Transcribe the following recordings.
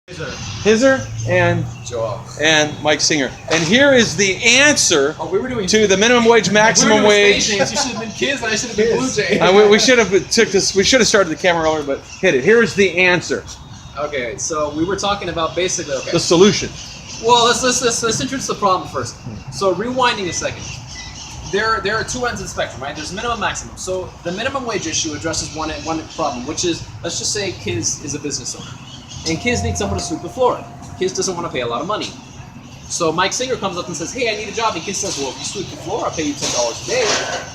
Hizer and Joel. Mike Singer. And here is the answer we were doing to the minimum wage, maximum wage. You should have been Kids, and I should have been Blue Jay. We should have took this. We should have started the camera earlier, but hit it. Here's the answer. Okay, so we were talking about basically The solution. Well, let's introduce the problem first. So rewinding a second. There are two ends of the spectrum, right? There's minimum, maximum. So the minimum wage issue addresses one problem, which is, let's just say Kiz is a business owner, and Kiz needs someone to sweep the floor. Kiz doesn't want to pay a lot of money. So Mike Singer comes up and says, hey, I need a job. And Kiz says, well, if you sweep the floor, I'll pay you $10 a day.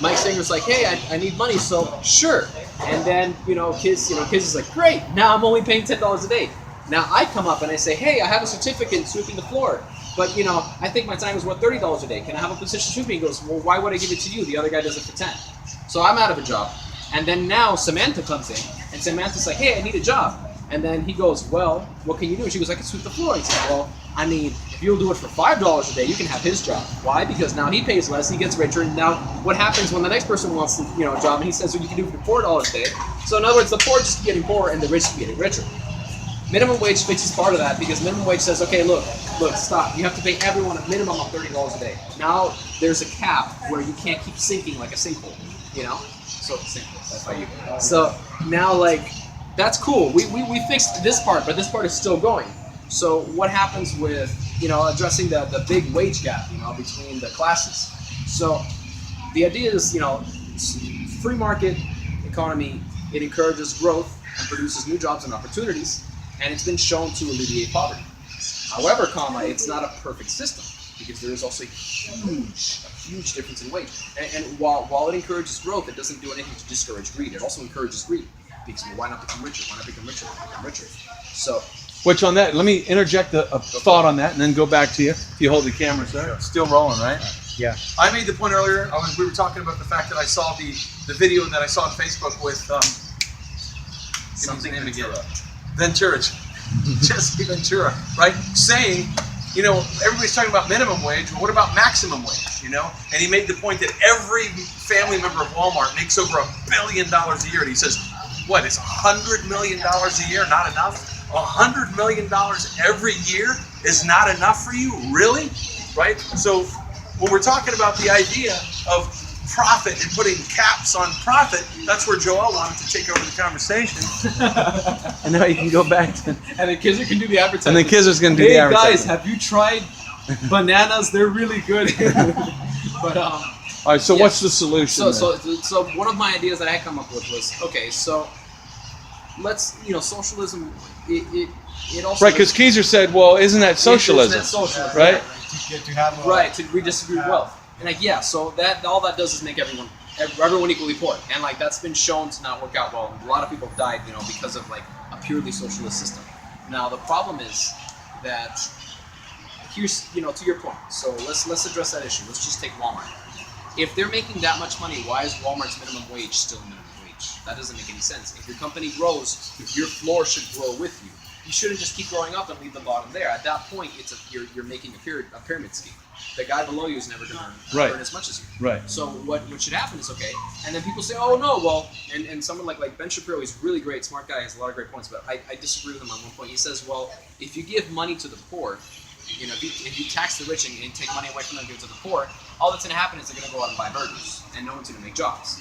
Mike Singer's like, hey, I need money, so sure. And then, Kiz is like, great, now I'm only paying $10 a day. Now I come up and I say, hey, I have a certificate in sweeping the floor, but I think my time is worth $30 a day. Can I have a position sweeping? He goes, well, why would I give it to you? The other guy does it for 10. So I'm out of a job. And then now Samantha comes in, and Samantha's like, hey, I need a job. And then he goes, well, what can you do? And she goes, I can sweep the floor. He said, well, if you'll do it for $5 a day, you can have his job. Why? Because now he pays less, he gets richer, and now what happens when the next person wants a job, and he says, well, you can do it for $4 a day. So in other words, the poor just keep getting poorer, and the rich keep getting richer. Minimum wage fixes part of that, because minimum wage says, okay, look, stop. You have to pay everyone a minimum of $30 a day. Now there's a cap where you can't keep sinking like a sinkhole, So sinkhole, that's how you. So now, that's cool. We fixed this part, but this part is still going. So what happens with addressing the big wage gap between the classes? So the idea is free market economy. It encourages growth and produces new jobs and opportunities, and it's been shown to alleviate poverty. However, it's not a perfect system, because there is also a huge difference in wage. And while it encourages growth, it doesn't do anything to discourage greed. It also encourages greed. Because why not become richer? Why not become richer? Become richer. So, which on that, let me interject a thought on that, and then go back to you. If you hold the camera, sir. It's still rolling, right? Yeah. I made the point earlier. We were talking about the fact that I saw the video that I saw on Facebook with something Ventura. Ventura, Jesse Ventura, right? Saying, everybody's talking about minimum wage, but what about maximum wage? And he made the point that every family member of Walmart makes over $1 billion a year, and he says, what, is $100 million a year not enough? $100 million every year is not enough for you? Really? Right? So when we're talking about the idea of profit and putting caps on profit, that's where Joel wanted to take over the conversation. And now you can go back to... And then Kizzer can do the advertising. And then Kizzer's going to do the advertising. Hey guys, have you tried bananas? They're really good. But all right, so what's the solution? So one of my ideas that I come up with was, okay, so let's, socialism, it also... Right, because Keyser said, well, isn't that socialism? Isn't that socialism? Right? Right, to redistribute wealth. And so all that does is make everyone equally poor. And that's been shown to not work out well. And a lot of people have died, because of a purely socialist system. Now the problem is that here's, to your point. So let's address that issue. Let's just take Walmart. If they're making that much money, why is Walmart's minimum wage still minimum wage? That doesn't make any sense. If your company grows, your floor should grow with you. You shouldn't just keep growing up and leave the bottom there. At that point, you're making a pyramid scheme. The guy below you is never going to earn as much as you. Right. So what should happen is, okay, and then people say, oh no, well, and someone like Ben Shapiro, he's really great, smart guy, has a lot of great points, but I disagree with him on one point. He says, well, if you give money to the poor, if you tax the rich and take money away from them and give it to the poor, all that's going to happen is they're going to go out and buy burgers, and no one's going to make jobs.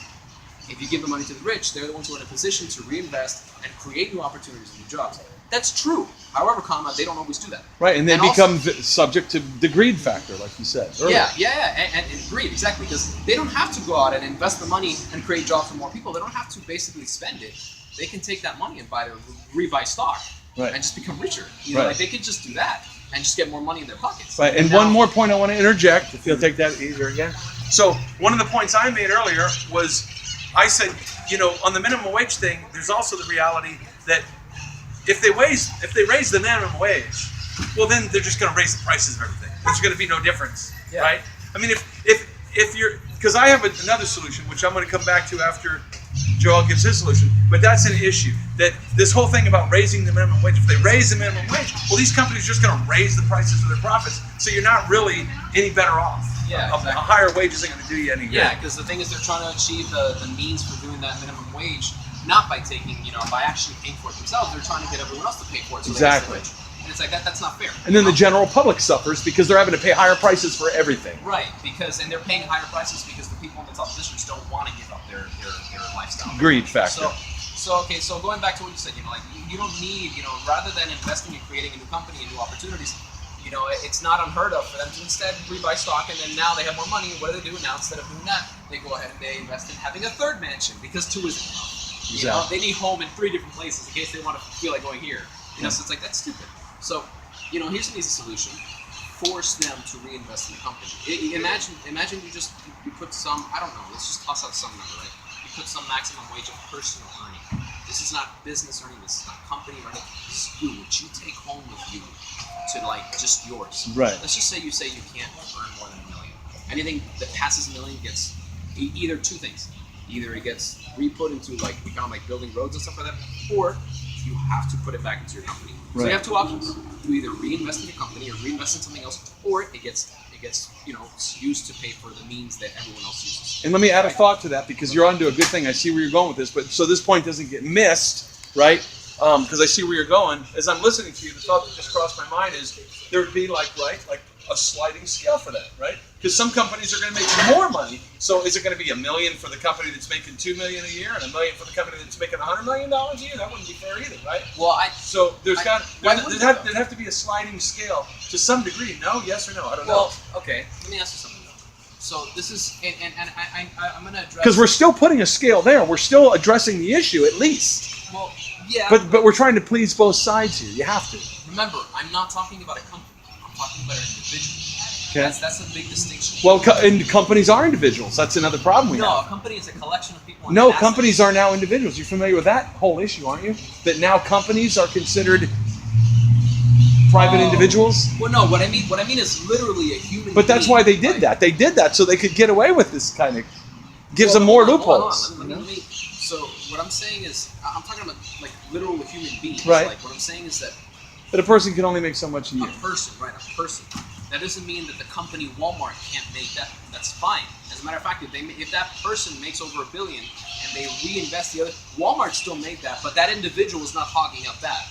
If you give the money to the rich, they're the ones who are in a position to reinvest and create new opportunities and new jobs. That's true. However, they don't always do that. Right, and they become subject to the greed factor, like you said earlier. Yeah, and greed, exactly, because they don't have to go out and invest the money and create jobs for more people. They don't have to basically spend it. They can take that money and rebuy stock, and just become richer. They could just do that and just get more money in their pockets. Right, and one more point I want to interject, if you'll take that easier again. So one of the points I made earlier was, I said, on the minimum wage thing, there's also the reality that if they raise the minimum wage, well then they're just going to raise the prices of everything. There's going to be no difference, right? I mean, if you're, because I have another solution, which I'm going to come back to after Joel gives his solution, but that's an issue. That this whole thing about raising the minimum wage, if they raise the minimum wage, well, these companies are just going to raise the prices of their profits, so you're not really any better off. Yeah, exactly. A higher wage isn't going to do you any good. Yeah, because the thing is, they're trying to achieve the means for doing that minimum wage, not by taking, by actually paying for it themselves. They're trying to get everyone else to pay for it. So exactly. They get rich. it's like that's not fair. And then the general public suffers because they're having to pay higher prices for everything. Right, and they're paying higher prices because the people in the top positions don't want to give up their lifestyle. Greed factor. So going back to what you said, like you don't need, rather than investing in creating a new company and new opportunities, it's not unheard of for them to instead rebuy stock, and then now they have more money. What do they do now? Instead of doing that, they go ahead and they invest in having a third mansion because two isn't enough. Exactly. They need home in 3 different places in case they want to feel like going here. So it's like, that's stupid. So, here's an easy solution. Force them to reinvest in the company. Imagine you put some, I don't know, let's just toss out some number, right? You put some maximum wage of personal earning. This is not business earning, this is not company earning. This is what you take home with you to just yours. Right. Let's just say you can't earn more than $1 million. Anything that passes $1 million gets either 2 things. Either it gets re-put into building roads and stuff like that, or you have to put it back into your company. So Right. you have 2 options. You either reinvest in your company or reinvest in something else, or it gets used to pay for the means that everyone else uses. And let me add a thought to that because you're onto a good thing. I see where you're going with this, but so this point doesn't get missed, right? Because I see where you're going. As I'm listening to you, the thought that just crossed my mind is there would be like a sliding scale for that, right? Because some companies are going to make more money. So is it going to be $1 million for the company that's making $2 million a year, and $1 million for the company that's making $100 million a year? That wouldn't be fair either, right? Well, So there'd have to be a sliding scale to some degree. No, yes or no? I don't know. Well, okay. Let me ask you something though. So this is, and I'm going to address. Because we're still putting a scale there. We're still addressing the issue at least. Well, yeah. But we're trying to please both sides here. You have to. Remember, I'm not talking about a company. I'm talking about an individual. Okay. That's a big distinction. Well, and companies are individuals. That's another problem we No, have. a company is a collection of people. No, assets. companies are now individuals. You're familiar with that whole issue, aren't you? That now companies are considered private individuals. Well, no. What I mean is literally a human. But that's being, why they did that. They did that so they could get away with this kind of. Gives them more loopholes. Hold on. Let me. So what I'm saying is, I'm talking about literal human beings. Right. What I'm saying is that But a person can only make so much a year. a person. That doesn't mean that the company Walmart can't make that. That's fine. As a matter of fact, if that person makes over $1 billion and they reinvest the other, Walmart still made that, but that individual is not hogging up that.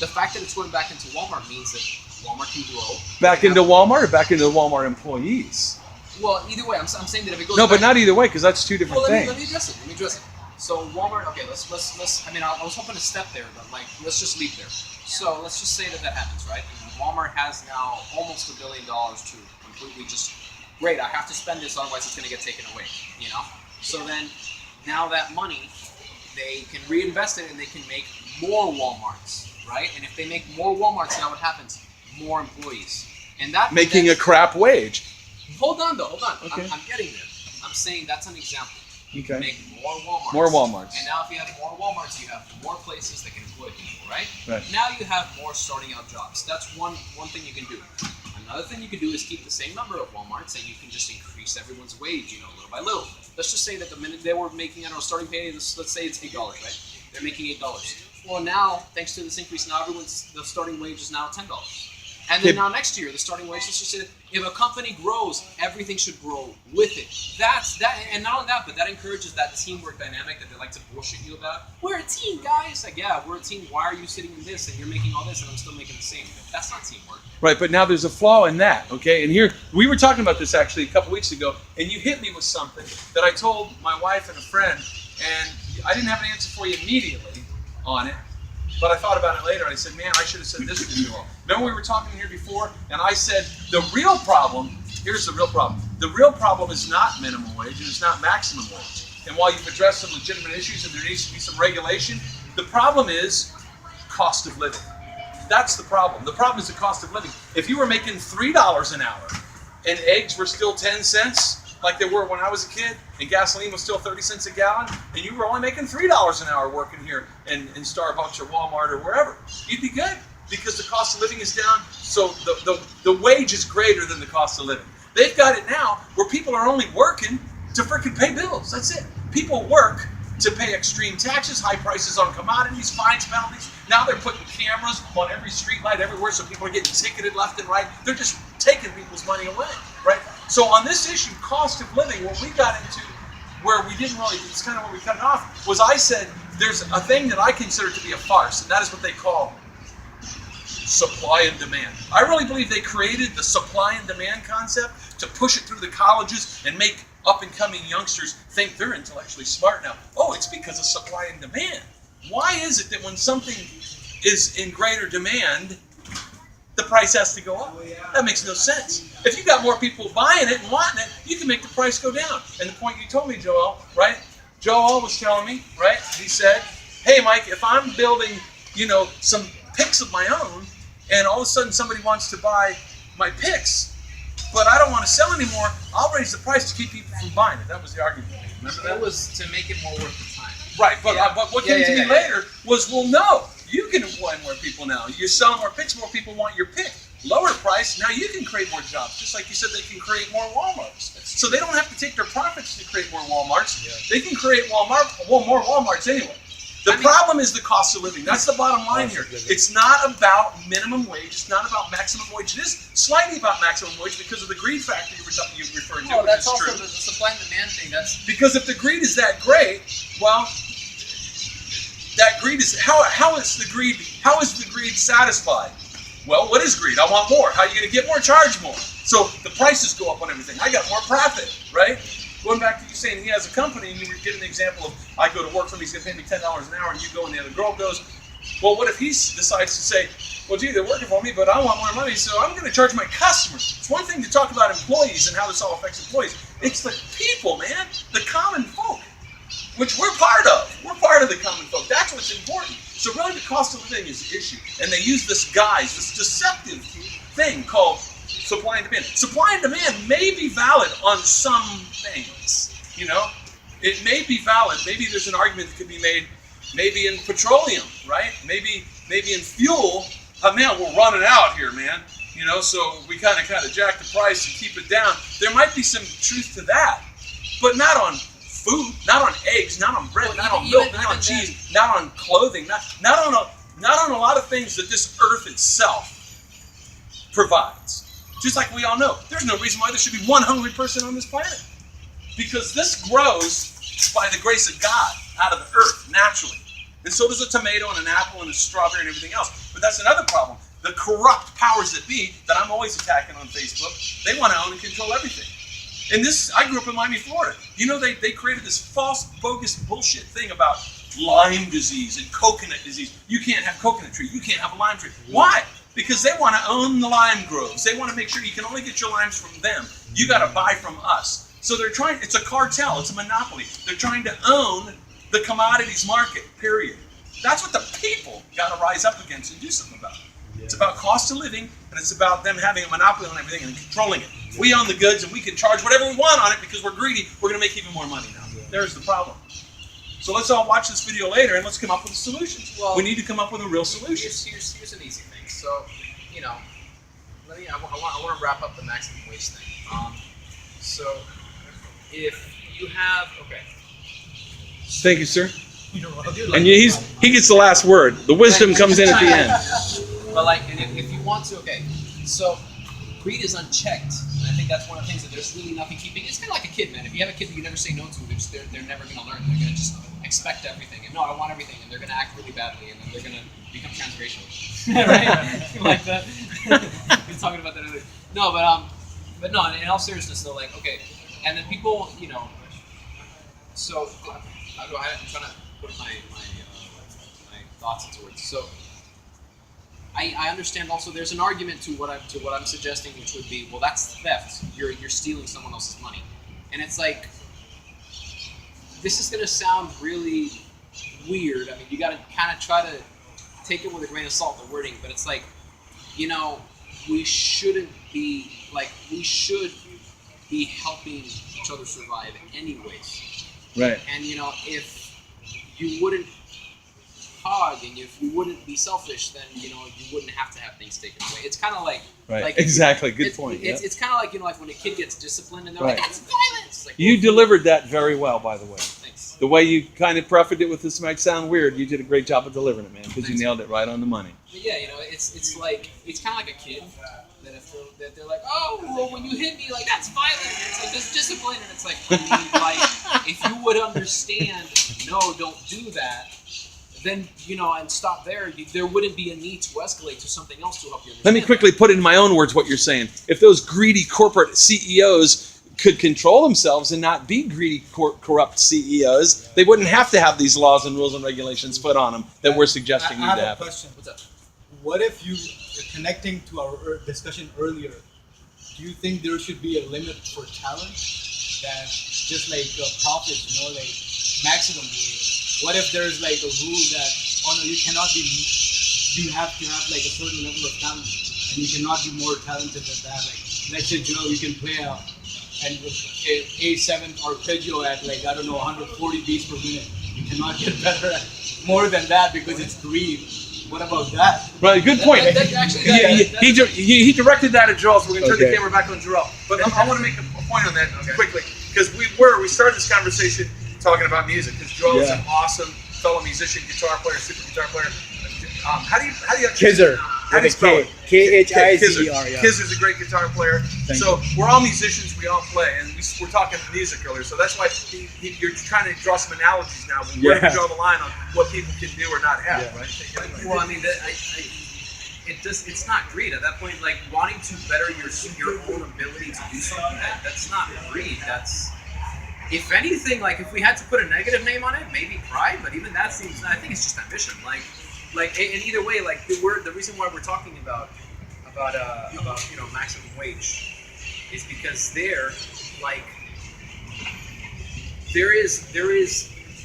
The fact that it's going back into Walmart means that Walmart can grow. Back into Walmart or back into the Walmart employees? Well, either way, I'm saying that if it goes. No, back but not either way because that's 2 different Well, things. let me address it. So Walmart. Okay, let's. I mean, I was hoping to step there, but let's just leave there. So let's just say that happens, right? And Walmart has now almost $1 billion to completely just. Great, I have to spend this, otherwise it's going to get taken away. So then, now that money, they can reinvest it and they can make more Walmarts, right? And if they make more Walmarts, now what happens? More employees, and that Making a crap wage. Hold on. Okay. I'm getting there. I'm saying that's an example. Okay. Make more Walmarts. More Walmarts. And now if you have more Walmarts, you have more places that can employ people, right? Right. Now you have more starting out jobs. That's one thing you can do. Another thing you can do is keep the same number of Walmarts and you can just increase everyone's wage, little by little. Let's just say that the minute they were making, starting pay, let's say it's $8, right? They're making $8. Well, now, thanks to this increase, now the starting wage is now $10. And then now next year, the starting wage, let's just say that if a company grows, everything should grow with it. That's that, and not only that, but that encourages that teamwork dynamic that they like to bullshit you about. We're a team, guys. Like, yeah, we're a team. Why are you sitting in this and you're making all this and I'm still making the same? That's not teamwork. Right, but now there's a flaw in that, okay? And here, we were talking about this actually a couple weeks ago, and you hit me with something that I told my wife and a friend, and I didn't have an answer for you immediately on it, but I thought about it later, and I said, man, I should have said this to you all. Remember we were talking here before, and I said, the real problem, here's the real problem. The real problem is not minimum wage, and it's not maximum wage. And while you've addressed some legitimate issues and there needs to be some regulation, the problem is cost of living. That's the problem. The problem is the cost of living. If you were making $3 an hour and eggs were still 10 cents, like they were when I was a kid, and gasoline was still 30 cents a gallon, and you were only making $3 an hour working here in Starbucks or Walmart or wherever, you'd be good because the cost of living is down, so the wage is greater than the cost of living. They've got it now where people are only working to freaking pay bills. That's it. People work to pay extreme taxes, high prices on commodities, fines, penalties. Now they're putting cameras on every street light everywhere, so people are getting ticketed left and right. They're just taking people's money away, right? So on this issue, cost of living, what we got into where we didn't really, it's kind of where we cut it off, was I said there's a thing that I consider to be a farce, and that is what they call supply and demand. I really believe they created the supply and demand concept to push it through the colleges and make up-and-coming youngsters think they're intellectually smart now. Oh, it's because of supply and demand. Why is it that when something is in greater demand, the price has to go up? That makes no sense. If you got more people buying it and wanting it, you can make the price go down. And the point you told me, Joel, right? Joel was telling me, right? He said, hey, Mike, if I'm building, some picks of my own, and all of a sudden somebody wants to buy my picks, but I don't want to sell anymore, I'll raise the price to keep people from buying it. That was the argument. Remember that? It was to make it more worth the time. Right, but what came to me later was, well, no, you can employ more people now. You're selling more picks, more people want your pick. Lower price, now you can create more jobs. Just like you said, they can create more Walmarts. So they don't have to take their profits to create more Walmarts. Yeah. They can create more Walmarts anyway. The problem is the cost of living. That's the bottom line here. It's not about minimum wage. It's not about maximum wage. It is slightly about maximum wage because of the greed factor you referred to. Oh, that's which is also true. the supply and demand thing. That's because if the greed is that great, well, that greed is how is the greed satisfied? Well, what is greed? I want more. How are you going to get more? Charge more. So the prices go up on everything. I got more profit, right? Going back to you saying he has a company, and you were giving the example of I go to work for him, he's going to pay me $10 an hour, and you go and the other girl goes, well, what if he decides to say, well, gee, they're working for me, but I want more money, so I'm going to charge my customers. It's one thing to talk about employees and how this all affects employees. It's the people, man, the common folk, which we're part of. We're part of the common folk. That's what's important. So really the cost of living is the issue. And they use this guise, this deceptive thing called supply and demand. Supply and demand may be valid on some things, It may be valid. Maybe there's an argument that could be made, maybe in petroleum, right? Maybe in fuel. Man, we're running out here, man. So we kind of jack the price and keep it down. There might be some truth to that, but not on food, not on eggs, not on bread, not on milk, not on cheese, not on clothing, not on a lot of things that this earth itself provides. Just like we all know, there's no reason why there should be one hungry person on this planet. Because this grows by the grace of God out of the earth, naturally. And so does a tomato and an apple and a strawberry and everything else. But that's another problem. The corrupt powers that be, that I'm always attacking on Facebook, they want to own and control everything. And I grew up in Miami, Florida. They created this false, bogus bullshit thing about Lyme disease and coconut disease. You can't have coconut tree. You can't have a lime tree. Why? Because they want to own the lime groves. They want to make sure you can only get your limes from them. You got to buy from us. So it's a cartel. It's a monopoly. They're trying to own the commodities market, period. That's what the people got to rise up against and do something about. Yeah. It's about cost of living, and it's about them having a monopoly on everything and controlling it. We own the goods, and we can charge whatever we want on it because we're greedy. We're going to make even more money now. Yeah. There's the problem. So let's all watch this video later, and let's come up with solutions. Well, we need to come up with a real solution. Here's an easy thing. So, I want to wrap up the maximum wage thing. So, if you have, Thank you, sir. And he gets the last word. The wisdom comes in at the end. But if you want to, so greed is unchecked, and I think that's one of the things that there's really nothing keeping. It's kind of like a kid, man. If you have a kid that you never say no to, they're never going to learn. They're going to just expect everything, and no, I want everything, and they're going to act really badly, and then they're going to become transracial, right? Like that. We were talking about that earlier. No, but no. In all seriousness, though, and then people, So I'm trying to put my thoughts into words. So I understand also there's an argument to what I'm suggesting, which would be, well, that's theft. You're stealing someone else's money, and it's like, this is going to sound really weird. I mean, you got to kind of try to take it with a grain of salt, the wording, but it's like, we shouldn't be we should be helping each other survive anyways. Right. And if you wouldn't hog and if you wouldn't be selfish, then you wouldn't have to have things taken away. It's kind of like exactly. Good point. It's kind of like when a kid gets disciplined and they're like, that's violence. Like, you delivered that very well, by the way. Thanks. The way you kind of prefaced it with this might sound weird. You did a great job of delivering it, man, because you nailed it right on the money. But yeah, it's kind of like a kid that they're like, oh, well, when you hit me, that's violent. It's like, there's discipline, and it's like, if you would understand, no, don't do that, then and stop there. There wouldn't be a need to escalate to something else to help you. Let me quickly put in my own words what you're saying. If those greedy corporate CEOs could control themselves and not be greedy, corrupt CEOs, they wouldn't have to have these laws and rules and regulations put on them that we're suggesting I need have to a happen. question. What's up? What if you're connecting to our discussion earlier? Do you think there should be a limit for talent that just like profit, like maximum wage? What if there's like a rule that you have to have like a certain level of talent and you cannot be more talented than that? Like let's say you can play a A7 arpeggio at 140 beats per minute. You cannot get better at more than that because it's greed. What about that? Right, good point. He directed that at Joel, so we're going to turn the camera back on Joel. But I want to make a point on that quickly, because we started this conversation talking about music, because Joel is an awesome fellow musician, guitar player, super guitar player. How do you Kizzer. How do you spell it? Khizzer. Yeah. Kizzer's a great guitar player. So we're all musicians, we all play, and we're talking music earlier. So that's why you're trying to draw some analogies now. Where do we draw the line on what people can do or not have, right? Well, I mean, it's not greed at that point. Like wanting to better your own ability to do something, that's not greed. That's, if anything, like if we had to put a negative name on it, maybe pride. But even that seems, I think it's just ambition. Like, and either way, like the reason why we're talking about maximum wage is because there is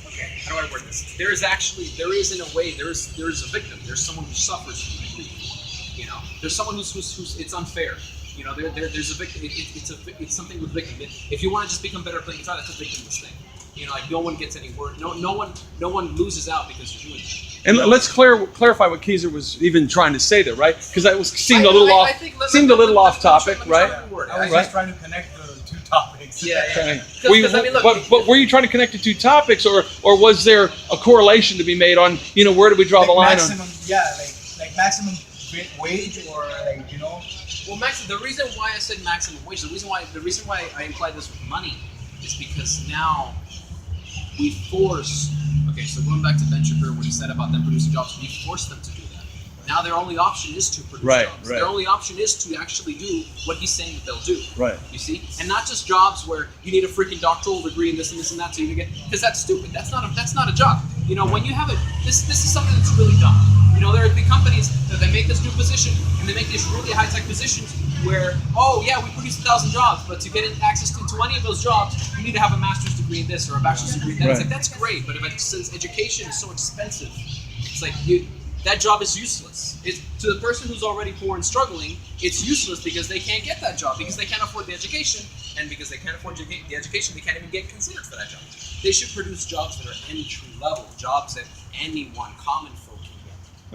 okay, how do I word this? There is in a way there is a victim. There's someone who suffers from the greed. There's someone who's it's unfair. There's a victim. It's something with victim. If you want to just become better at playing guitar, that's a victimless thing. Like no one gets any work. No one loses out because you're doing that. And let's clarify what Kizzer was even trying to say there, right? Because that seemed a little off topic, right? I was just trying to connect the two topics. Yeah. But were you trying to connect the two topics, or was there a correlation to be made on, where do we draw the line maximum, on? Yeah, like maximum wage or Well, the reason why I said maximum wage, the reason why I implied this with money is because now we force. Okay, so going back to Ben Shapiro, what he said about them producing jobs, we force them to do that. Now their only option is to produce jobs. Their only option is to actually do what he's saying that they'll do. Right. You see? And not just jobs where you need a freaking doctoral degree and this and that to even get, because that's stupid. That's not a job. When you have it, this is something that's really dumb. There are big companies that they make this new position and they make these really high-tech positions where, we produce 1,000 jobs, but to get access to any of those jobs, you need to have a master's degree in this or a bachelor's degree in that. It's like, that's great, but since education is so expensive, it's like that job is useless. To the person who's already poor and struggling, it's useless because they can't get that job, because they can't afford the education, and because they can't afford the education, they can't even get considered for that job. They should produce jobs that are entry-level, jobs that anyone, common folk can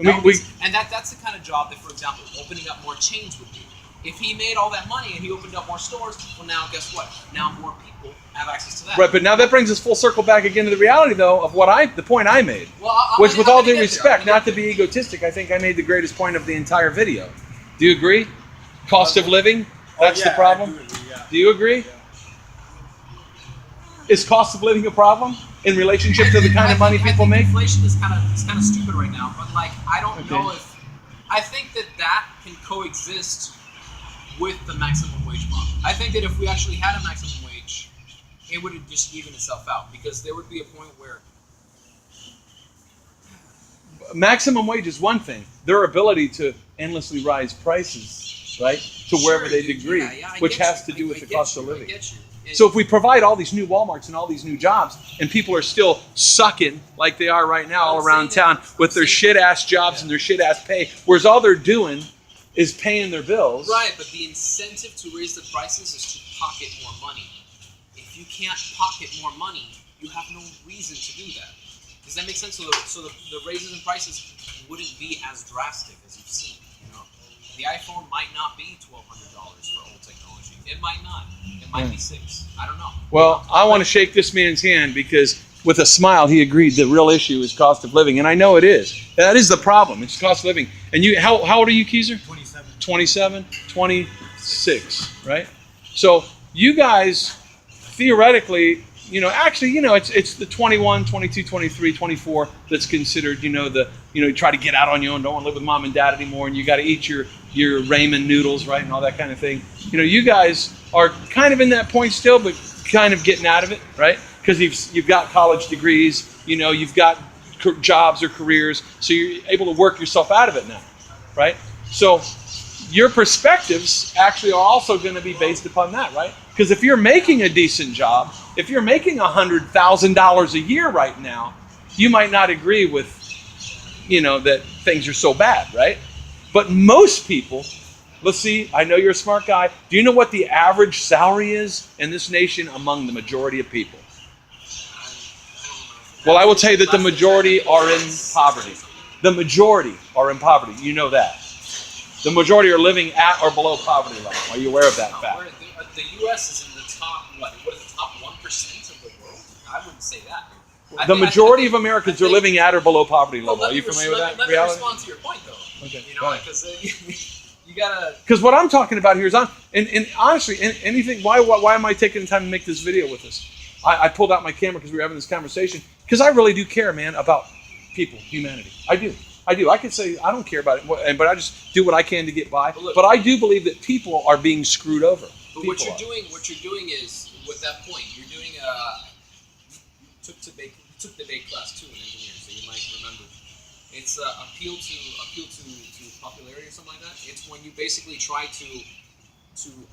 get. And that's the kind of job that, for example, opening up more chains would do. If he made all that money and he opened up more stores, well, now guess what? Now more people have access to that. Right, but now that brings us full circle back again to the reality, though, of the point I made. Well, which, with all due respect, not to be egotistic, I think I made the greatest point of the entire video. Do you agree? Cost of living, that's the problem? I do agree, yeah. Do you agree? Yeah. Is cost of living a problem in relationship to the kind of money people make? Inflation is kind of stupid right now, but I don't know if I think that can coexist with the maximum wage model. I think that if we actually had a maximum wage, it would just even itself out, because there would be a point where maximum wage is one thing. Their ability to endlessly rise prices, right, to wherever they degree, which has to do with the cost of living. So if we provide all these new Walmarts and all these new jobs, and people are still sucking like they are right now all around town with their shit-ass jobs and their shit-ass pay, whereas all they're doing is paying their bills. Right, but the incentive to raise the prices is to pocket more money. If you can't pocket more money, you have no reason to do that. Does that make sense? So the raises in prices wouldn't be as drastic as you've seen. The iPhone might not be $1,200 for old technology. It might not. It might be $600. I don't know. Well, I want to shake this man's hand, because with a smile, he agreed the real issue is cost of living, and I know it is. That is the problem. It's cost of living. And you, how old are you, Kizzer? 27, 26, right? So you guys, theoretically, actually, it's the 21, 22, 23, 24 that's considered, you try to get out on your own, don't want to live with mom and dad anymore, and you got to eat your ramen noodles, right, and all that kind of thing. You guys are kind of in that point still, but kind of getting out of it, right? Because you've got college degrees, you've got jobs or careers, so you're able to work yourself out of it now, right? So your perspectives actually are also going to be based upon that, right? Because if you're making a decent job, if you're making $100,000 a year right now, you might not agree with, that things are so bad, right? But most people, let's see, I know you're a smart guy. Do you know what the average salary is in this nation among the majority of people? Well, I will tell you that the majority are in poverty. The majority are in poverty. You know that. The majority are living at or below poverty level. Are you aware of that fact? The U.S. is in the top, what is the top 1% of the world? I wouldn't say that. The majority of Americans are living at or below poverty level. Are you familiar with that reality? Let me respond to your point, though. Okay. Because you gotta. Because what I'm talking about here is, and honestly, anything. Why am I taking the time to make this video with us? I pulled out my camera because we were having this conversation. Because I really do care, man, about people, humanity. I do. I could say I don't care about it, but I just do what I can to get by. But I do believe that people are being screwed over. But what you're doing is, with that point, you're doing you took debate class 2 in engineering, so you might remember. It's appeal to popularity or something like that. It's when you basically try to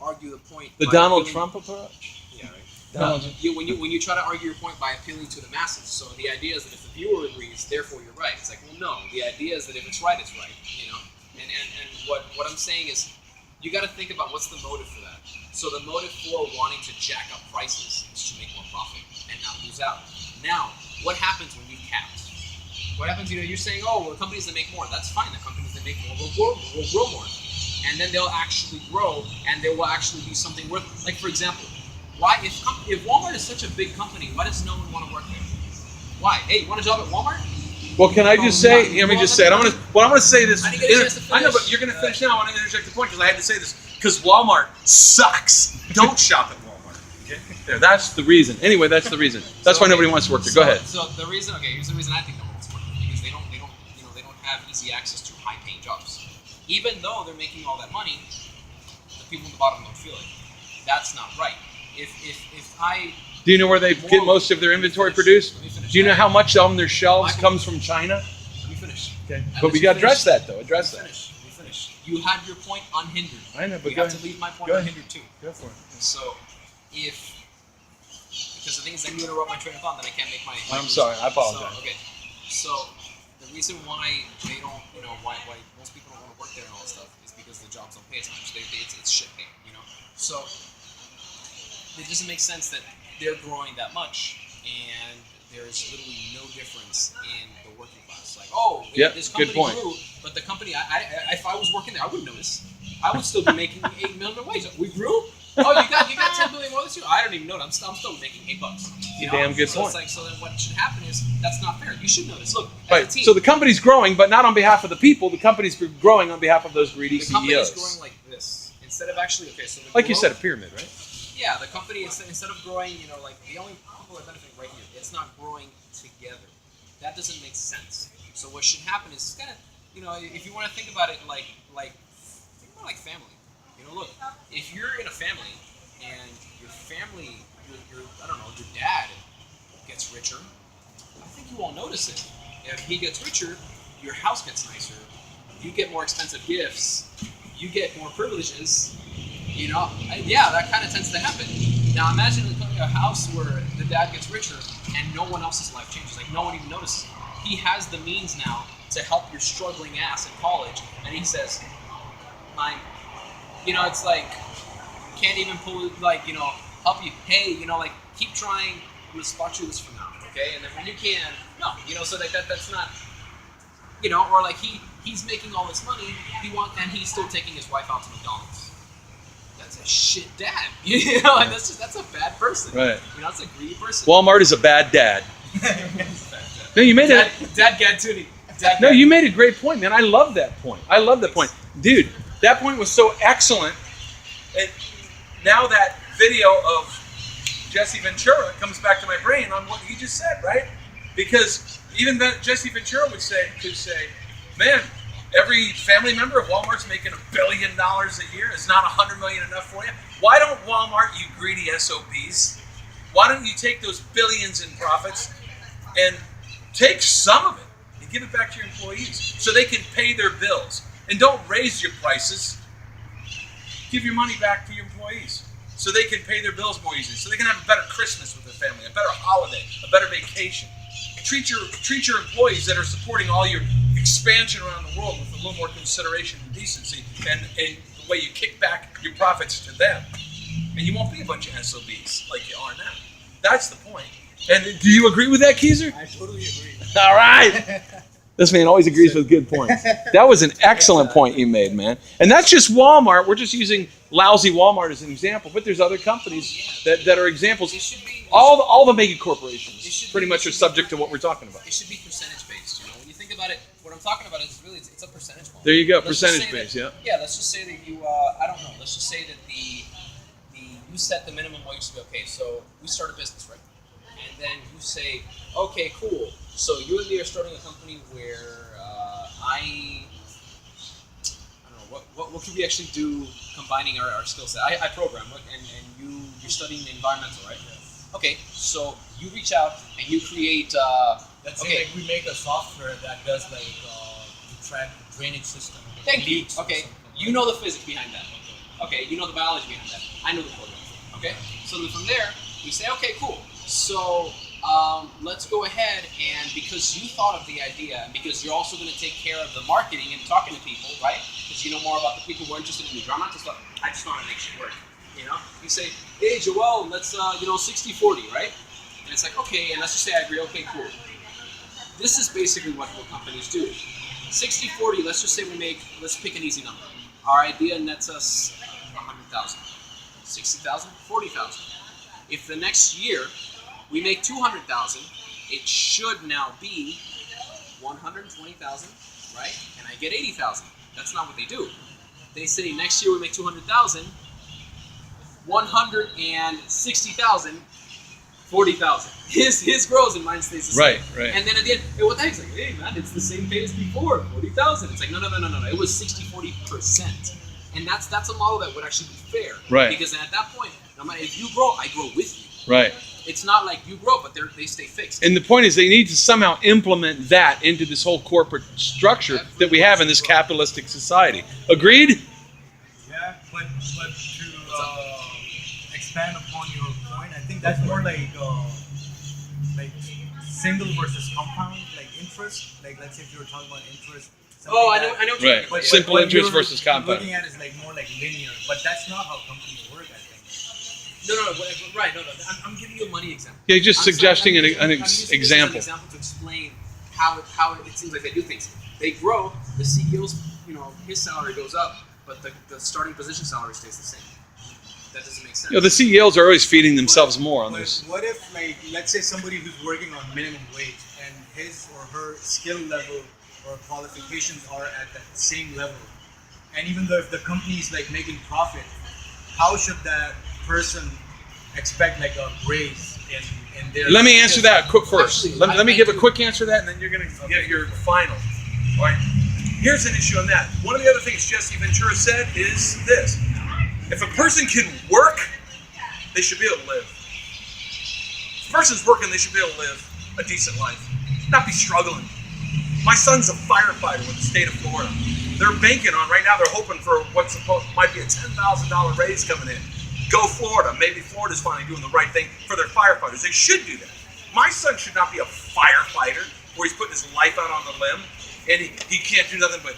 argue the point. The Donald Trump approach. Yeah, right. When you try to argue your point by appealing to the masses. So the idea is that if the viewer agrees, therefore you're right. It's like, well, no. The idea is that if it's right, it's right. And what I'm saying is, you got to think about what's the motive for that. So the motive for wanting to jack up prices is to make more profit and not lose out. Now, what happens when you cap? What happens? You're saying, oh, well, the companies that make more, that's fine. The companies that make more will grow more, and then they'll actually grow, and there will actually be something worth. Like, for example, why if Walmart is such a big company, why does no one want to work there? Why? Hey, you want a job at Walmart? Well, can I just say? Let me just say it. I'm gonna say this. I didn't get a chance to finish. I know, but you're gonna finish now. I want to interject the point because I had to say this because Walmart sucks. Don't shop at Walmart. Okay, there. That's the reason. Anyway, that's the reason. That's why nobody wants to work there. Go ahead. So the reason, here's the reason I think no one wants to work there, because they don't have easy access to high-paying jobs. Even though they're making all that money, the people at the bottom don't feel it. That's not right. If I do you know where they get most of their inventory produced? Do you know how much on their shelves comes from China? Let me finish. Okay, but we got to address that though. Address that. Let me finish. You had your point unhindered. I know, but you have to leave my point unhindered too. Go for it. So, because the thing is, then you interrupt my train of thought, then I can't make my. I'm sorry. I apologize. So, okay. So the reason why they don't, why most people don't want to work there and all that stuff is because the jobs don't pay as much. It's shit pay, So it doesn't make sense that they're growing that much and there's literally no difference in the working class. Like, this company grew, but the company, if I was working there, I wouldn't notice. I would still be making $8 million a wage. We grew? Oh, you got $10 million more this year? I don't even know. I'm still making $8. Damn good point. It's like, so then what should happen is that's not fair. You should notice. Look, as right. a team, So the company's growing, but not on behalf of the people. The company's growing on behalf of those greedy CEOs. The company is growing like this instead of actually. Okay, so like you said, a pyramid, right? Yeah, the company instead of growing, like the only people that benefit right here, it's not growing together. That doesn't make sense. So what should happen is kind of, if you want to think about it like think about like family. Look, if you're in a family and your family, your I don't know, your dad gets richer, I think you won't notice it. If he gets richer, your house gets nicer, you get more expensive gifts, you get more privileges. Yeah, that kind of tends to happen. Now imagine a house where the dad gets richer and no one else's life changes. Like no one even notices. He has the means now to help your struggling ass in college, and he says, "Mine." It's like can't even pull help you pay. Keep trying. I'm gonna spot you this for now, okay? And then when you can, no. So that's not. Or like he's making all this money. And he's still taking his wife out to McDonald's. That's a shit dad. That's a bad person. Right. That's a greedy person. Walmart is a bad dad. No, you made Dad Gadtuni. No, you made a great point, man. I love that point. Dude. That point was so excellent. And now that video of Jesse Ventura comes back to my brain on what he just said, right? Because even then, Jesse Ventura could say, man, every family member of Walmart's making $1 billion a year. Is not $100 million enough for you? Why don't Walmart, you greedy SOBs, why don't you take those billions in profits and take some of it and give it back to your employees so they can pay their bills? And don't raise your prices. Give your money back to your employees so they can pay their bills more easily, so they can have a better Christmas with their family, a better holiday, a better vacation. Treat your employees that are supporting all your expansion around the world with a little more consideration and decency, and the way you kick back your profits to them. And you won't be a bunch of SOBs like you are now. That's the point. And do you agree with that, Keezer? I totally agree. All right. This man always agrees with good points. That was an excellent point you made, man. And that's just Walmart. We're just using lousy Walmart as an example, but there's other companies that are examples. It should be All the mega corporations should pretty be- much are subject to what we're talking about. it should be percentage based. You know, when you think about it, what I'm talking about is really it's a percentage model. There you go, Let's just percentage say based, that- yeah. Yeah, let's just say that you I don't know. Let's just say that the you set the minimum wage to be okay. So we start a business, right? And then you say, okay, cool. So you and me are starting a company where I don't know what could we actually do combining our skill set. I program, and you're studying environmental, right? Okay, so you reach out and you create. Let's Okay. say like we make a software that does like to track the drainage system. Thank you. leaks or Okay, something. you know the physics behind that. Okay, you know the biology behind that. I know the program. Okay, so then from there we say, okay, cool. So let's go ahead, and because you thought of the idea, and because you're also going to take care of the marketing and talking to people, right? Because you know more about the people who are interested in you. I'm not just like, I just want to make shit work. You know, you say, hey Joel, let's 60-40, right? And it's like, okay, and let's just say I agree. Okay, cool. This is basically what companies do. 60-40, let's just say let's pick an easy number. Our idea nets us 100,000. 60,000, 40,000. If the next year we make 200,000, it should now be 120,000, right? And I get 80,000. That's not what they do. They say next year we make 200,000, 160,000, 40,000. His grows and mine stays the same. Right, right. And then at the end, hey, what the heck's like, hey man, it's the same pay as before, 40,000. It's like, no. It was 60-40%. And that's a model that would actually be fair. Right. Because then at that point, no matter if you grow, I grow with you. Right. It's not like you grow, but they stay fixed. And the point is they need to somehow implement that into this whole corporate structure that we have in this capitalistic society. Agreed? Yeah, but to expand upon your point, I think that's more like single versus compound, like interest. Like let's say if you were talking about interest. Oh, I know what you're Right. talking about. Simple what interest you're versus compound. Looking at is like more like linear, but that's not how companies work. I think. Right. I'm giving you a money example. Yeah, just I'm suggesting sorry, an using this as example. an example to explain how it seems like they do things. They grow, the CEO's, his salary goes up, but the starting position salary stays the same. That doesn't make sense. You know, the CEOs are always feeding themselves more on But this. what if, like, let's say somebody who's working on minimum wage and his or her skill level or qualifications are at that same level, and even though if the company is like making profit, how should that person expect like a raise in their? Let me answer that quick first. Actually, Let me I give a do- quick answer to that, and then you're going to get your final. All right. Here's an issue on that. One of the other things Jesse Ventura said is this: if a person can work, they should be able to live. If a person's working, they should be able to live a decent life, not be struggling. My son's a firefighter with the state of Florida. They're banking on right now. They're hoping for what might be a $10,000 raise coming in. Go Florida. Maybe Florida's finally doing the right thing for their firefighters. They should do that. My son should not be a firefighter where he's putting his life out on the limb and he can't do nothing but,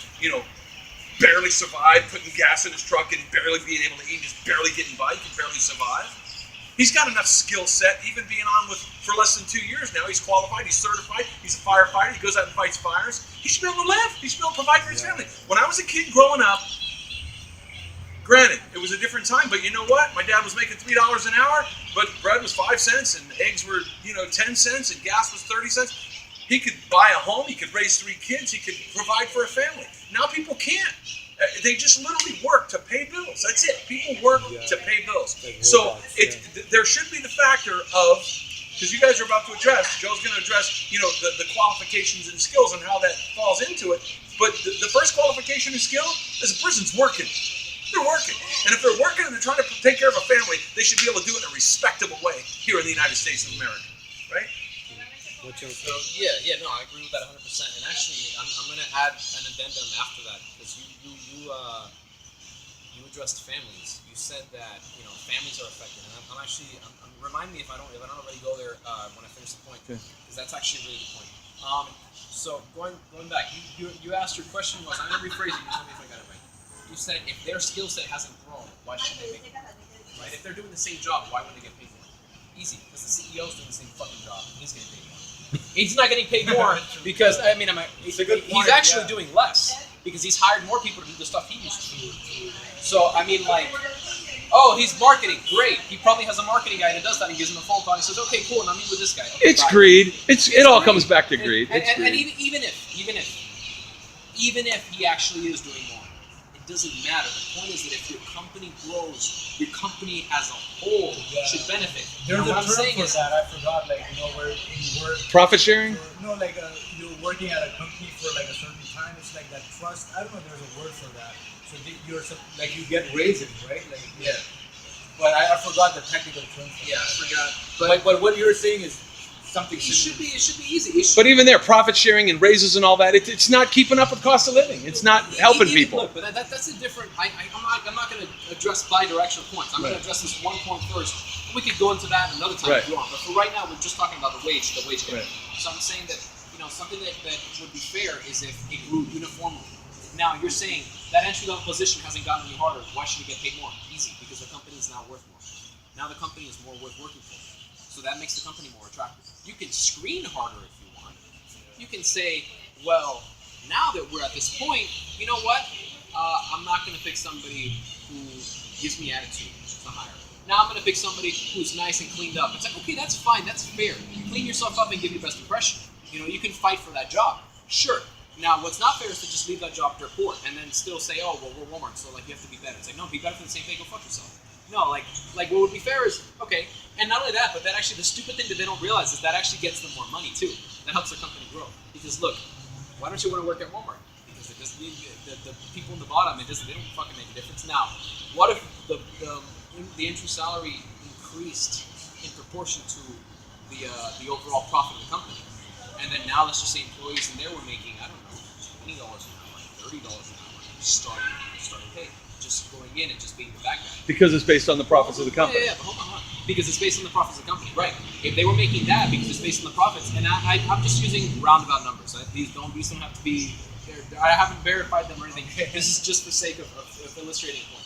barely survive, putting gas in his truck and barely being able to eat, just barely getting by. He can barely survive. He's got enough skill set, even being on for less than 2 years now. He's qualified, he's certified, he's a firefighter, he goes out and fights fires. He should be able to live. He should be able to provide for his family. When I was a kid growing up, granted, it was a different time, but you know what? My dad was making $3 an hour, but bread was 5 cents and eggs were, 10 cents and gas was 30 cents. He could buy a home, he could raise 3 kids, he could provide for a family. Now people can't. They just literally work to pay bills. That's it. People work Yeah. to pay bills. Like So robots, there should be the factor of, because you guys are about to address, Joe's going to address, the qualifications and skills and how that falls into it. But the first qualification and skill is a person's working. They're working. And if they're working and they're trying to take care of a family, they should be able to do it in a respectable way here in the United States of America. Right? What's your So yeah, no, I agree with that 100%. And actually, I'm going to add an addendum after that because you addressed families. You said that families are affected, and I'm remind me if I don't already go there when I finish the point, because that's actually a really good point. So going back, you asked your question was, I'm going to rephrase it. You tell me if I got it right. You said if their skill set hasn't grown, why should they make it? Right? If they're doing the same job, why would they get paid more? Easy, because the CEO's doing the same fucking job. He's getting paid more. He's not getting paid more because It's a good point, he's actually yeah. doing less because he's hired more people to do the stuff he used to do. So oh, he's marketing, great. He probably has a marketing guy that does that and gives him a phone call and says, okay, cool, and I'm meeting with this guy. Okay, It's bye. greed. It all greed. comes back to greed. And, It's and, and greed. even if he actually is doing more, it doesn't matter. The point is that if your company grows, your company as a whole should benefit. There's And a what I'm term saying for is, that. I forgot. Where you work. Profit sharing? You're working at a company for like a certain time. It's like that trust. I don't know if there's a word for that. So you get raises, right? yeah, But I forgot the technical term. For yeah, I that. forgot. But what you're saying is something It similar. should be easy. It should But even there, profit sharing and raises and all that, it's not keeping up with cost of living. It's not helping people. Look, but that's a different. I'm not going to address bi-directional points. I'm going to address this one point first. We could go into that another time Right. if you want. But for right now, we're just talking about the wage gap. Right. So I'm saying that something that would be fair is if it grew uniformly. Now you're saying that entry-level position hasn't gotten any harder. Why should it get paid more? Easy, because the company is now worth more. Now the company is more worth working for. So that makes the company more attractive. You can screen harder if you want. You can say, well, now that we're at this point, you know what? I'm not going to pick somebody who gives me attitude to hire. Now I'm going to pick somebody who's nice and cleaned up. It's like, okay, that's fine. That's fair. You clean yourself up and give your best impression. You can fight for that job. Sure. Now, what's not fair is to just leave that job dirt poor and then still say, oh, well, we're Walmart, so you have to be better. It's like, no, be better for the same thing. Go fuck yourself. No, like what would be fair is, okay, and not only that, but that actually, the stupid thing that they don't realize is that actually gets them more money too. That helps their company grow. Because look, why don't you want to work at Walmart? Because it doesn't, the people in the bottom, they don't fucking make a difference. Now, what if the entry salary increased in proportion to the overall profit of the company? And then now let's just say employees in there were making, I don't know, $20 an hour, $30 an hour, starting pay, just going in and just being the bad guy. Because it's based on the profits of the company. Yeah, but hold on. Because it's based on the profits of the company, right? If they were making that because it's based on the profits, and I'm just using roundabout numbers. These don't have to be. I haven't verified them or anything. This is just for sake of illustrating a point.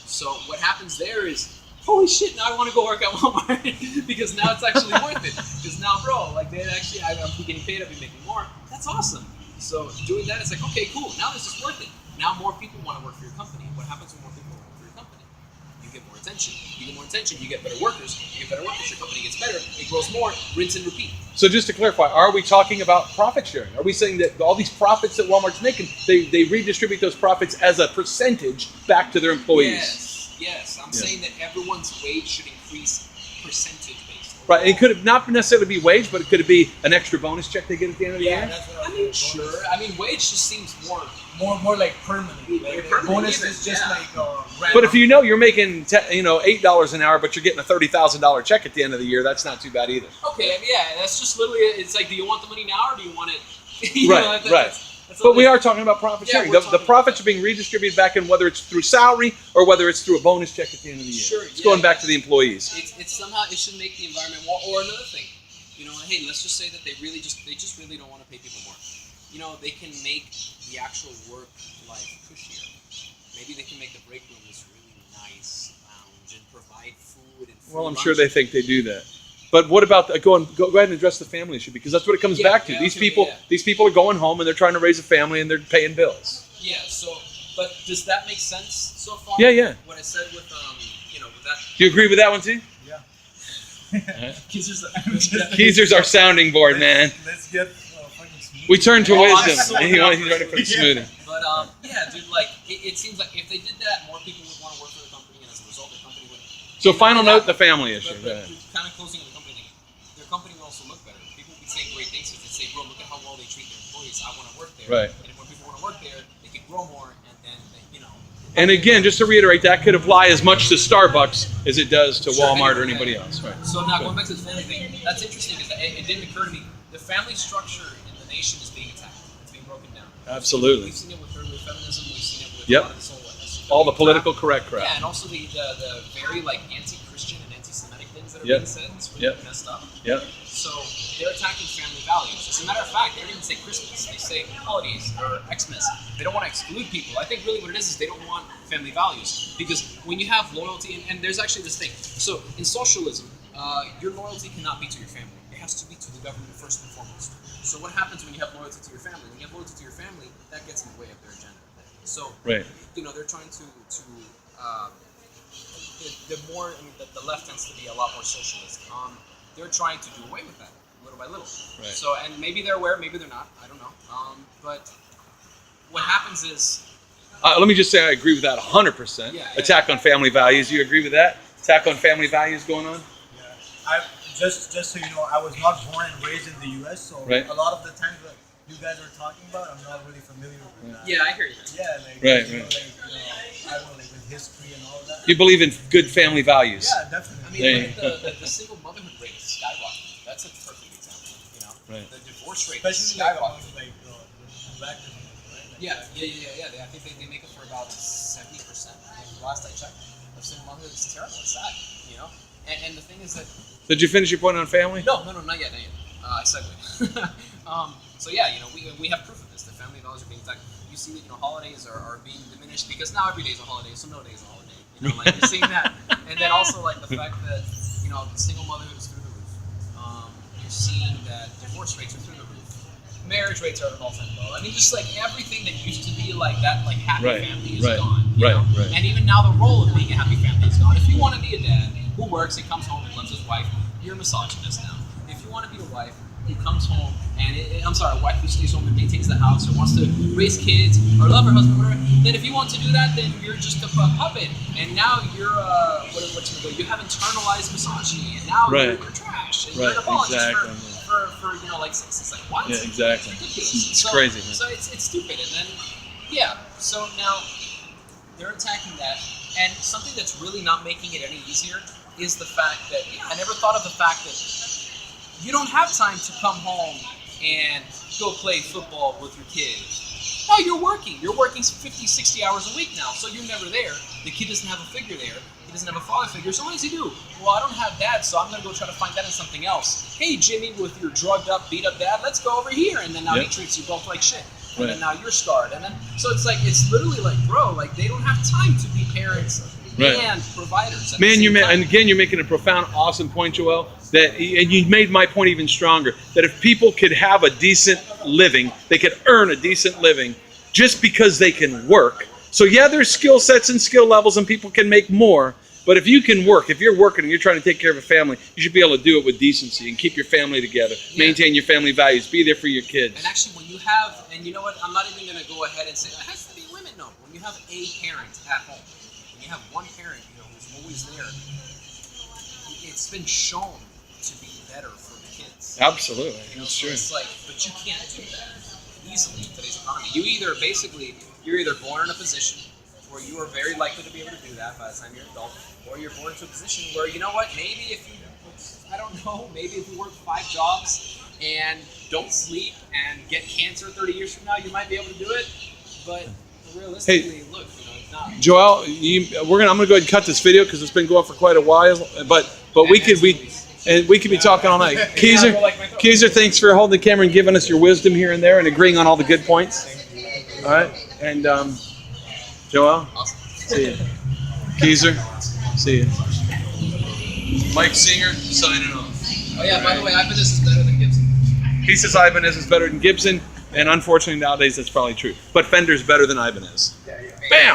So what happens there is, holy shit! Now I want to go work at Walmart because now it's actually worth it. Because now, bro, I'm getting paid. I'll be making more. That's awesome. So doing that, it's like, okay, cool. Now this is worth it. Now more people want to work for your company. What happens when more people work for your company? You get more attention. You get more attention. You get better workers. You get better workers. Your company gets better. It grows more. Rinse and repeat. So just to clarify, are we talking about profit sharing? Are we saying that all these profits that Walmart's making, they redistribute those profits as a percentage back to their employees? Yes. I'm saying that everyone's wage should increase percentage based. Right. It could not necessarily be wage, but it could be an extra bonus check they get at the end of the year. That's what I mean, sure. I mean, wage just seems more like permanent. Like, Permanent bonus even, is just yeah. like But if you're making $8 an hour, but you're getting a $30,000 check at the end of the year, that's not too bad either. Okay, I mean, yeah, that's just literally. It's like, do you want the money now or do you want it? Right, right. But we are talking about profit Yeah, sharing. we're The talking profits are being redistributed back in, whether it's through salary or whether it's through a bonus check at the end of the year. Sure, It's yeah, going back yeah. to the employees. It's somehow it should make the environment more. Or another thing, hey, let's just say that they just really don't want to pay people more. They can make the actual work life cushier. Maybe they can make the break room this really nice lounge and provide food and free Well, I'm sure lunch. they think they do that. But what about go ahead and address the family issue, because that's what it comes Yeah, back to. yeah, These okay, people yeah. these people are going home and they're trying to raise a family and they're paying bills. Yeah. So, but does that make sense so far? Yeah, yeah. What I said with with that. Do you agree with that one too? yeah. Keezer's our sounding board, man. Let's get fucking smooth. We turn to Oh, I'm wisdom. so He's down ready for the Yeah. smoothie. But Yeah, dude. Like it seems like if they did that, more people would want to work for the company, and as a result, the company would. So final note, the family issue. But kind of closing on the company, their company would also look better. People would be saying great things because they say, "Bro, look at how well they treat their employees. I want to work there." Right. And if more people want to work there, they could grow more, and then And again, just to reiterate, that could apply as much to Starbucks as it does to Sure, Walmart or anybody. anybody else. Right. So now going back to the family thing, that's interesting because it didn't occur to me. The family structure in the nation is being attacked. It's being broken down. Absolutely. We've seen it with third wave feminism. We've seen it with Yep. a lot of this whole SJW All the crap. political correct crap. Yeah, and also the very like anti-Christian and anti-Semitic things that are Yep. being said. It's really Yep. messed up. Yep. So they're attacking family values. As a matter of fact, they don't even say Christmas. They say holidays or Xmas. They don't want to exclude people. I think really what it is they don't want family values. Because when you have loyalty, and there's actually this thing. So in socialism, your loyalty cannot be to your family. It has to be to the government first and foremost. So what happens when you have loyalty to your family? When you have loyalty to your family, that gets in the way of their agenda. So Right. they're trying to the left tends to be a lot more socialist. They're trying to do away with that little by little. Right. So, and maybe they're aware, maybe they're not. I don't know. But what happens is, Let me just say I agree with that 100%. Yeah, Attack on family values. You agree with that? Attack on family values going on? Yeah, I just so you know, I was not born and raised in the U.S., so Right. a lot of the times that you guys are talking about, I'm not really familiar with that. yeah, I hear you. Yeah, like, Right, you know, right. like, I don't know, like with history and all of that. You believe in good family values? Yeah, definitely. I mean, There look at the single motherhood rate is skyrocketing. That's a perfect example. Right. The divorce rate is Especially like among skyrocketing. like the black community, right? Like, Yeah. I think they make it for about 70%. Last I checked, of single motherhood. It's terrible. It's sad. And the thing is that Did you finish your point on family? no, not yet. I segued. So yeah, we have proof of this. The family values are being attacked. You see that holidays are being diminished because now every day is a holiday, so no day is a holiday. Like you're seeing that, and then also like the fact that the single motherhood is through the roof. You're seeing that divorce rates are through the roof. Marriage rates are at an all-time low. I mean, just like everything that used to be like that, like happy Right, family is right, gone. right, know? right. And even now, the role of being a happy family is gone. If you want to be a dad who works and comes home and loves his wife, you're a misogynist now. If you want to be a wife who comes home and a wife who stays home and maintains the house or wants to raise kids or love her husband, whatever, then if you want to do that, then you're just a puppet. And now you're you have internalized misogyny, and now Right. you're trash. And Right, you're an apologist exactly. for like sex. It's like what? Yeah, exactly. It's ridiculous. It's crazy, man. So it's stupid. And then so now they're attacking that, and something that's really not making it any easier is the fact that I never thought of the fact that you don't have time to come home and go play football with your kids. No, you're working. You're working 50, 60 hours a week now, so you're never there. The kid doesn't have a figure there. He doesn't have a father figure, so what does he do? Well, I don't have dad, so I'm going to go try to find that in something else. Hey, Jimmy, with your drugged up, beat up dad, let's go over here. And then now he Yep. treats you both like shit. And Right. then now you're scarred. And then, so it's literally like, bro, like they don't have time to be parents Right. and providers. At Man, the same time. and again, you're making a profound, awesome point, Joel. And you made my point even stronger. That if people could have a decent living, they could earn a decent living just because they can work. So yeah, there's skill sets and skill levels, and people can make more. But if you can work, if you're working and you're trying to take care of a family, you should be able to do it with decency and keep your family together, maintain your family values, be there for your kids. And actually, when you have, and you know what, I'm not even going to go ahead and say it has to be women. No, when you have a parent at home, when you have one parent, who's always there, it's been shown to be better for the kids. Absolutely, that's So true. it's like, but you can't do that easily in today's economy. You're either born in a position where you are very likely to be able to do that by the time you're an adult, or you're born into a position where, you know what, maybe if you work 5 jobs and don't sleep and get cancer 30 years from now, you might be able to do it. But realistically, look, it's not. Joel, I'm gonna go ahead and cut this video because it's been going for quite a while. But we could be talking all night. Keiser, thanks for holding the camera and giving us your wisdom here and there and agreeing on all the good points. All right, and Joel, Awesome. see you. Keiser, see you. Mike Singer signing off. Oh yeah, by the way, Ibanez is better than Gibson. He says Ibanez is better than Gibson, and unfortunately nowadays that's probably true. But Fender's better than Ibanez. Bam!